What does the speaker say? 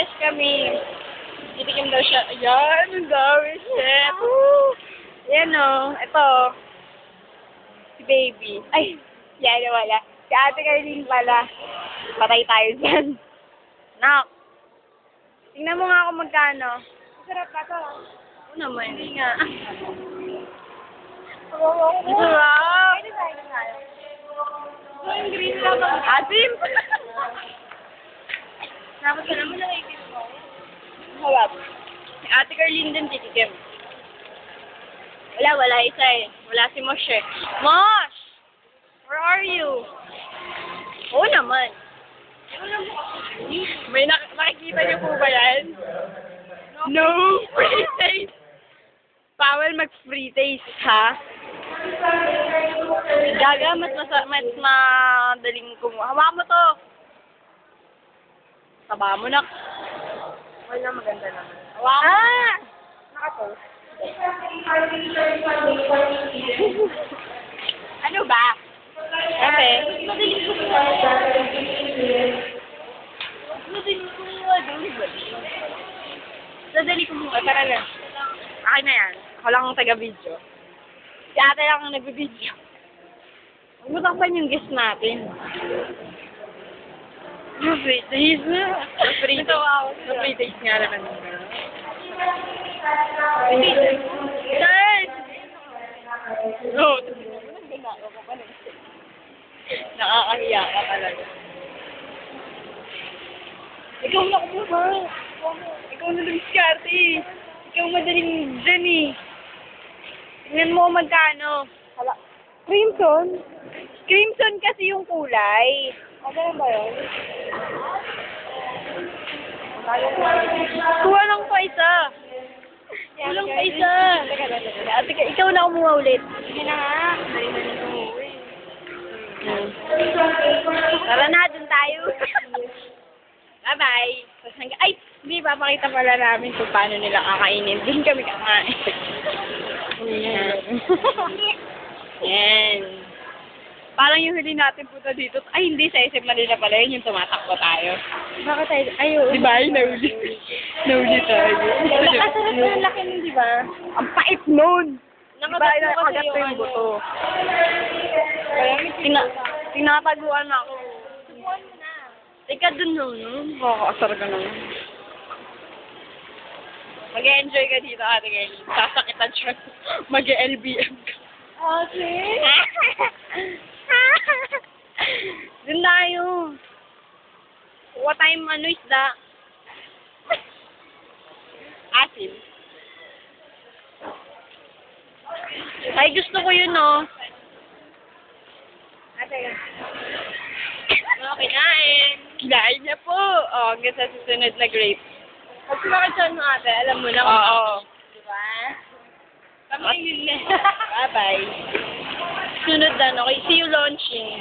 Yes kami. Titikim daw siya. Ayan, ang dami, chef. Ayan o, ito. Si baby. Ay, yan wala. Si ate Carlene pala. Patay tayo dyan. Nak. Tingnan mo nga kung magkano. Sarap ba ito? Oo naman. Hindi nga. Ang sarap. Pwede tayo na tayo. Yung green lang ang asim. Tapos ka naman nakikita mo. Harap. Si ate Carlene din titikim. Wala isa eh. Wala si Mosh eh. Mosh! Where are you? Oo naman. May nakikita niyo po ba yan? No free taste! Bawal mag-free taste, ha? Gaga, mas madaling kumuha. Hawakan mo to! Taba mo na. Wala, maganda naman. Hawakan mo. Ah! Nakapost. Ano ba? Ate? Madaling kumuha. Madali kumuha. Tara na. Akin na yan. Ako lang ang taga-video. Si ate lang ang nag-video. Huwag mo takpan yung guest natin. No free taste. No free taste. No free taste nga naman. Guys! No. Nakakahiya ka talaga. Ikaw na kumuha. Ikaw na lumiskarte. Ikaw madaling dyan eh. Tingnan mo magkano. Crimson? Crimson kasi yung kulay. Ano ba yun? Kuha lang pa isa. Kuha lang pa isa. Ate, ikaw na kumuha ulit. Sige na nga. Dali-dali kumuha. Tara na, dun tayo. Bye-bye. Ay, hindi, papakita pala namin kung paano nila kakainin. Din kami kakain. Yan. Parang yung huli natin punta dito. Ay, hindi, sa SM Manila pala yun, yung tumatakbo tayo. Bakit tayo? Ayaw. Diba, yung nahuli. Nahuli tayo. Nakasarap na ang laki nun, diba? Ang pait nun! Diba, nakagat ko yung buto. Tinataguan ako. Tubuan mo na. Teka dun no, no? Makakasar ka naman. Mag-e-enjoy ka dito, ate Carlene. Sasakitan siya. Mag-e-LBM ka. Okay. Dun tayo. What time isda? Asim. Ay, gusto ko yun, no? Ate. Kinain. Kinain niya po. O, hanggang sa susunod na grape. Pag sumakit mo, ate, alam mo na. Oo. Diba? Tama yun na. Bye-bye. Sunod na, okay? See you launching.